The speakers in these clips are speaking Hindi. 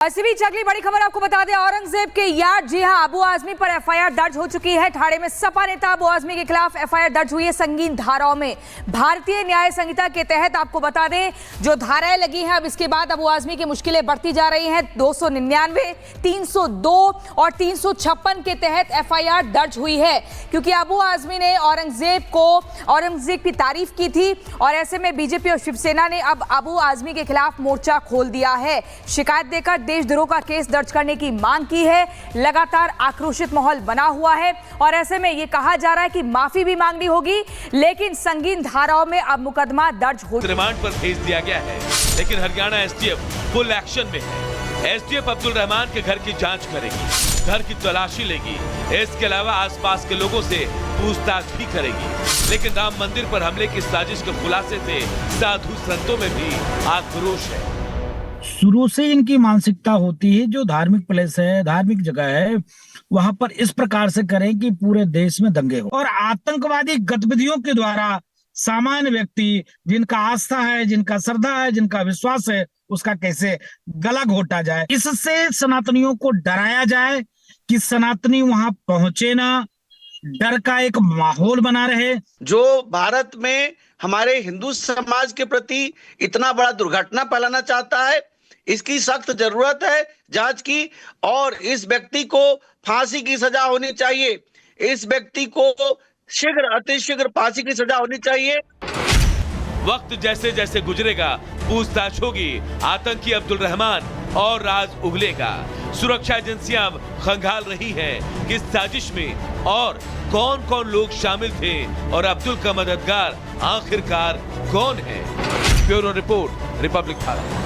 इसी बीच अगली बड़ी खबर आपको बता दें, औरंगजेब के यार जी हां अबू आजमी पर एफआईआर दर्ज हो चुकी है। ठाणे में सपा नेता अबू आजमी के खिलाफ एफआईआर दर्ज हुई है संगीन धाराओं में। भारतीय न्याय संहिता के तहत आपको बता दें जो धाराएं लगी हैं, अब इसके बाद अबू आजमी की मुश्किलें बढ़ती जा रही हैं। 299, 302 और 356 के तहत एफआईआर दर्ज हुई है, क्योंकि अबू आजमी ने औरंगजेब की तारीफ की थी और ऐसे में बीजेपी और शिवसेना ने अब अबू आजमी के खिलाफ मोर्चा खोल दिया है। शिकायत देकर देशद्रोह का केस दर्ज करने की मांग की है। लगातार आक्रोशित माहौल बना हुआ है और ऐसे में यह कहा जा रहा है कि माफी भी मांगनी होगी, लेकिन संगीन धाराओं में अब मुकदमा दर्ज हो रिमांड पर भेज दिया गया है, लेकिन हरियाणा एसटीएफ फुल एक्शन में है। एसटीएफ अब्दुल रहमान के घर की जांच करेगी, घर की तलाशी लेगी, इसके अलावा आसपास के लोगों से पूछताछ भी करेगी। लेकिन राम मंदिर पर हमले की साजिश के खुलासे से साधु संतों में भी आक्रोश है। शुरू से इनकी मानसिकता होती है जो धार्मिक प्लेस है, धार्मिक जगह है, वहां पर इस प्रकार से करें कि पूरे देश में दंगे हो और आतंकवादी गतिविधियों के द्वारा सामान्य व्यक्ति जिनका आस्था है, जिनका श्रद्धा है, जिनका विश्वास है, उसका कैसे गला घोटा जाए। इससे सनातनियों को डराया जाए कि सनातनी वहां पहुंचे ना, डर का एक माहौल बना रहे। जो भारत में हमारे हिंदू समाज के प्रति इतना बड़ा दुर्घटना फैलाना चाहता है, इसकी सख्त जरूरत है जांच की और इस व्यक्ति को फांसी की सजा होनी चाहिए। इस व्यक्ति को शीघ्र अतिशीघ्र फांसी की सजा होनी चाहिए। वक्त जैसे जैसे गुजरेगा पूछताछ होगी, आतंकी अब्दुल रहमान और राज उगलेगा। सुरक्षा एजेंसियां अब खंगाल रही हैं कि इस साजिश में और कौन कौन लोग शामिल थे और अब्दुल का मददगार आखिरकार कौन है। Bureau report, Republic Bharat.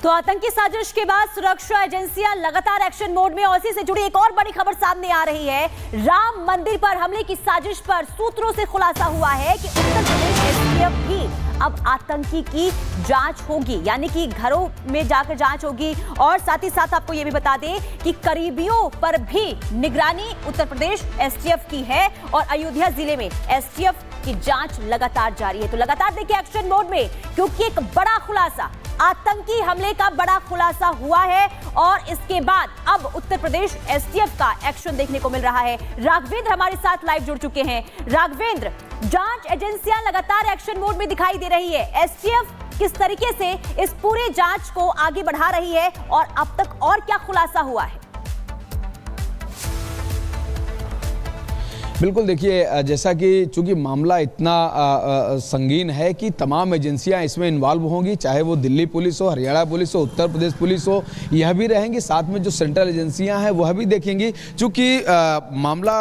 तो आतंकी साजिश के बाद सुरक्षा एजेंसियां लगातार एक्शन मोड में। और इसी से जुड़ी एक और बड़ी खबर सामने आ रही है। राम मंदिर पर हमले की साजिश पर सूत्रों से खुलासा हुआ है कि उत्तर प्रदेश एसटीएफ भी अब आतंकी की जांच होगी, यानी कि घरों में जाकर जांच होगी। और साथ ही साथ आपको यह भी बता दें कि करीबियों पर भी निगरानी उत्तर प्रदेश एसटीएफ की है और अयोध्या जिले में एसटीएफ की जांच लगातार जारी है। तो लगातार देखिए एक्शन मोड में, क्योंकि एक बड़ा खुलासा, आतंकी हमले का बड़ा खुलासा हुआ है और इसके बाद अब उत्तर प्रदेश एसटीएफ का एक्शन देखने को मिल रहा है। राघवेंद्र हमारे साथ लाइव जुड़ चुके हैं। राघवेंद्र, जांच एजेंसियां लगातार एक्शन मोड में दिखाई दे रही है, एसटीएफ किस तरीके से इस पूरे जांच को आगे बढ़ा रही है और अब तक और क्या खुलासा हुआ है? बिल्कुल, देखिए जैसा कि चूंकि मामला इतना संगीन है कि तमाम एजेंसियां इसमें इन्वॉल्व होंगी, चाहे वो दिल्ली पुलिस हो, हरियाणा पुलिस हो, उत्तर प्रदेश पुलिस हो, यह भी रहेंगी। साथ में जो सेंट्रल एजेंसियां हैं वह भी देखेंगी, चूंकि मामला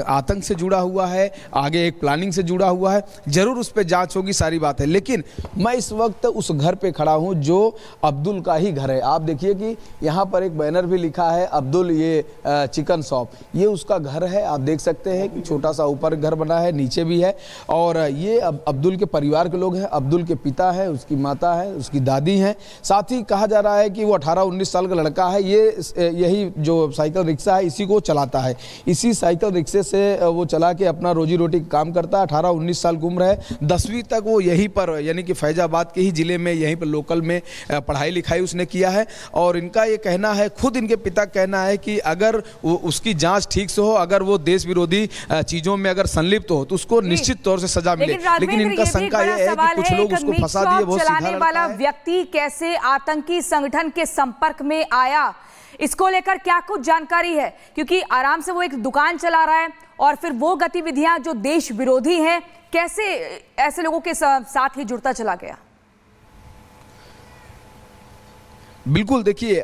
आतंक से जुड़ा हुआ है, आगे एक प्लानिंग से जुड़ा हुआ है, जरूर उस पर जाँच होगी, सारी बात है। लेकिन मैं इस वक्त उस घर पर खड़ा हूँ जो अब्दुल का ही घर है। आप देखिए कि यहाँ पर एक बैनर भी लिखा है अब्दुल ये चिकन शॉप, ये उसका घर है। आप देख सकते हैं कि छोटा सा ऊपर घर बना है, नीचे भी है। और ये अब्दुल के परिवार के लोग हैं। अब्दुल के पिता है, उसकी माता है, उसकी दादी हैं। साथ ही कहा जा रहा है कि वो 18-19 साल का लड़का है। यही जो साइकिल रिक्शा है इसी को चलाता है। इसी साइकिल रिक्शे से वो चला के अपना रोजी रोटी काम करता है। 18-19 साल की उम्र है। 10वीं तक वो यहीं पर, यानी कि फैजाबाद के ही जिले में, यहीं पर लोकल में पढ़ाई लिखाई उसने किया है। और इनका ये कहना है, खुद इनके पिता का कहना है कि अगर उसकी जांच ठीक से हो, अगर वो देश विरोधी चीजों में अगर संलिप्त हो तो उसको निश्चित तौर से सजा मिले। लेकिन इनका शंका यह है कि कुछ लोग उसको फंसा दिए। बहुत चलाने वाला व्यक्ति कैसे आतंकी संगठन के संपर्क में आया, इसको लेकर क्या कुछ जानकारी है? क्योंकि आराम से वो एक दुकान चला रहा है और फिर वो गतिविधियां जो देश विरोधी हैं, कैसे ऐसे लोगों के साथ ही जुड़ता चला गया? बिल्कुल, देखिए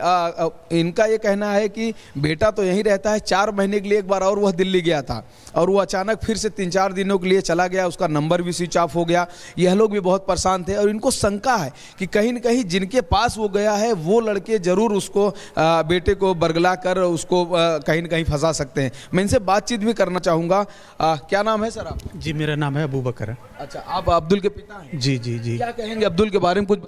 इनका ये कहना है कि बेटा तो यहीं रहता है। 4 महीने के लिए एक बार और वह दिल्ली गया था और वो अचानक फिर से 3-4 दिनों के लिए चला गया। उसका नंबर भी स्विच ऑफ हो गया। यह लोग भी बहुत परेशान थे और इनको शंका है कि कहीं न कहीं जिनके पास वो गया है वो लड़के जरूर उसको बेटे को बरगला कर उसको कहीं न कहीं फंसा सकते हैं। मैं इनसे बातचीत भी करना चाहूँगा। क्या नाम है सर आप? जी, मेरा नाम है अबू बकर। अच्छा, आप अब्दुल के पिता हैं? जी जी जी। क्या कहेंगे अब्दुल के बारे में कुछ?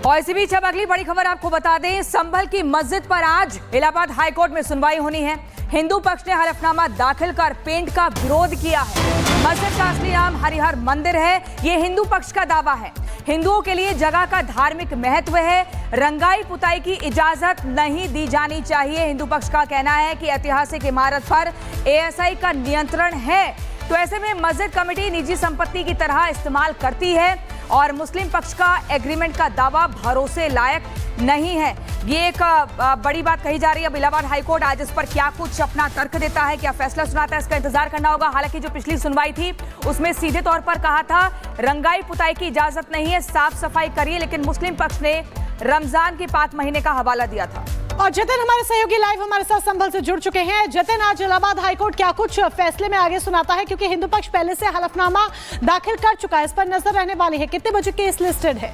और और इसी बीच अब अगली बड़ी खबर आपको बता दें, संभल की मस्जिद पर आज इलाहाबाद हाईकोर्ट में सुनवाई होनी है। हिंदू पक्ष ने हलफनामा दाखिल कर पेंट का विरोध किया है। मस्जिद का असली नाम हरिहर मंदिर है, ये हिंदू पक्ष का दावा है। हिंदुओं के लिए जगह का धार्मिक महत्व है, रंगाई पुताई की इजाजत नहीं दी जानी चाहिए। हिंदू पक्ष का कहना है कि ऐतिहासिक इमारत पर एएसआई का नियंत्रण है, तो ऐसे में मस्जिद कमेटी निजी संपत्ति की तरह इस्तेमाल करती है और मुस्लिम पक्ष का एग्रीमेंट का दावा भरोसे लायक नहीं है। ये एक बड़ी बात कही जा रही है। अब इलाहाबाद हाईकोर्ट आज इस पर क्या कुछ अपना तर्क देता है, क्या फैसला सुनाता है, इसका इंतजार करना होगा। हालांकि जो पिछली सुनवाई थी उसमें सीधे तौर पर कहा था रंगाई पुताई की इजाजत नहीं है, साफ सफाई करिए, लेकिन मुस्लिम पक्ष ने रमजान के 5 महीने का हवाला दिया था। और जतिन हमारे सहयोगी लाइव हमारे साथ संभल से जुड़ चुके हैं। जतिन, आज इलाहाबाद हाईकोर्ट क्या कुछ फैसले में आगे सुनाता है, क्योंकि हिंदू पक्ष पहले से हलफनामा दाखिल कर चुका है, इस पर नजर रहने वाली है। कितने बजे केस लिस्टेड है?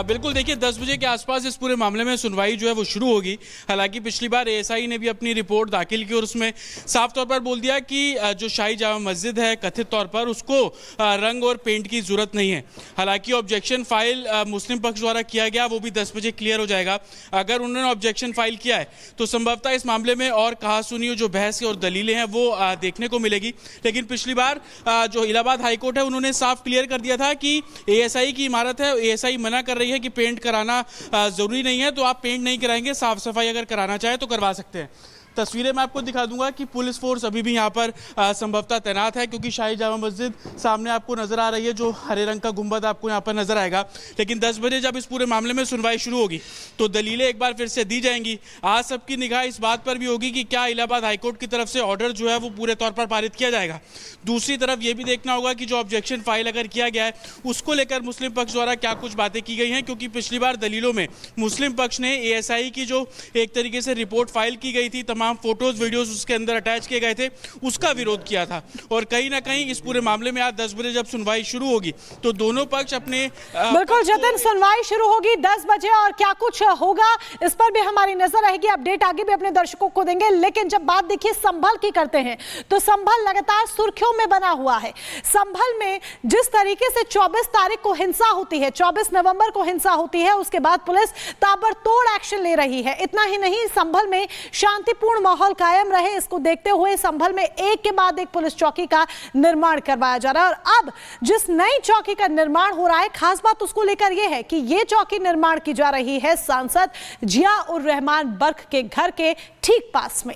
बिल्कुल, देखिए 10 बजे के आसपास इस पूरे मामले में सुनवाई जो है वो शुरू होगी। हालांकि पिछली बार एएसआई ने भी अपनी रिपोर्ट दाखिल की और उसमें साफ तौर पर बोल दिया कि जो शाही जामा मस्जिद है कथित तौर पर उसको रंग और पेंट की जरूरत नहीं है। हालांकि ऑब्जेक्शन फाइल मुस्लिम पक्ष द्वारा किया गया, वो भी 10 बजे क्लियर हो जाएगा। अगर उन्होंने ऑब्जेक्शन फाइल किया है तो संभवतः इस मामले में और कहा सुनी जो बहस और दलीलें हैं वो देखने को मिलेगी। लेकिन पिछली बार जो इलाहाबाद हाईकोर्ट है उन्होंने साफ क्लियर कर दिया था कि एएसआई की इमारत है, एएसआई मना कर रही है कि पेंट कराना जरूरी नहीं है, तो आप पेंट नहीं कराएंगे, साफ सफाई अगर कराना चाहे तो करवा सकते हैं। तस्वीरें मैं आपको दिखा दूंगा कि पुलिस फोर्स अभी भी यहाँ पर संभवतः तैनात है, क्योंकि शाही जामा मस्जिद सामने आपको नजर आ रही है, जो हरे रंग का गुंबद आपको यहाँ पर नजर आएगा। लेकिन 10 बजे जब इस पूरे मामले में सुनवाई शुरू होगी तो दलीलें एक बार फिर से दी जाएंगी। आज सबकी निगाह इस बात पर भी होगी कि क्या इलाहाबाद हाईकोर्ट की तरफ से ऑर्डर जो है वो पूरे तौर पर पारित किया जाएगा। दूसरी तरफ ये भी देखना होगा कि जो ऑब्जेक्शन फाइल अगर किया गया है उसको लेकर मुस्लिम पक्ष द्वारा क्या कुछ बातें की गई हैं, क्योंकि पिछली बार दलीलों में मुस्लिम पक्ष ने एएसआई की जो एक तरीके से रिपोर्ट फाइल की गई थी, तमाम फोटोज वीडियोस उसके अंदर अटैच किए गए थे, उसका विरोध किया था। और कहीं ना कहीं इस पूरे मामले में आज 10 बजे जब सुनवाई शुरू होगी तो दोनों पक्ष अपने बिल्कुल जतिन, सुनवाई शुरू होगी 10 बजे और क्या कुछ होगा इस पर भी हमारी नजर रहेगी। अपडेट आगे भी अपने दर्शकों को देंगे। लेकिन जब बात देखिए संभल की करते हैं तो संभल लगातार सुर्खियों में बना हुआ है। संभल में जिस तरीके से 24 तारीख को हिंसा होती है, 24 नवंबर को हिंसा होती है, उसके बाद पुलिस ताबड़तोड़ एक्शन ले रही है। इतना ही नहीं, संभल में शांतिपूर्ण माहौल कायम रहे, इसको देखते हुए संभल में एक के बाद एक पुलिस चौकी का निर्माण करवाया जा रहा है। और अब जिस नई चौकी का निर्माण हो रहा है, खास बात उसको लेकर यह है कि यह चौकी निर्माण की जा रही है सांसद जिया उर रहमान बर्क के घर के ठीक पास में।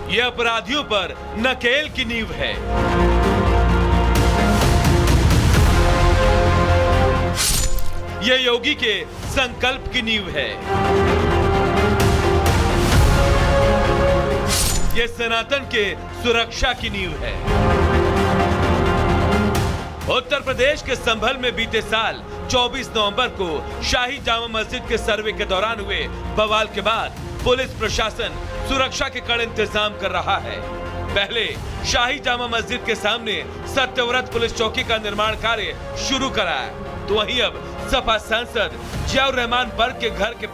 यह अपराधियों पर नकेल की नींव है। यह योगी के संकल्प की नींव है। यह सनातन के सुरक्षा की नींव है। उत्तर प्रदेश के संभल में बीते साल 24 नवंबर को शाही जामा मस्जिद के सर्वे के दौरान हुए बवाल के बाद पुलिस प्रशासन सुरक्षा के कड़े इंतजाम कर रहा है। पहले शाही जामा मस्जिद के सामने सत्यव्रत पुलिस चौकी का निर्माण कार्य शुरू करा है, तो वहीं अब सपा सांसद जिया उर रहमान बर्क के घर के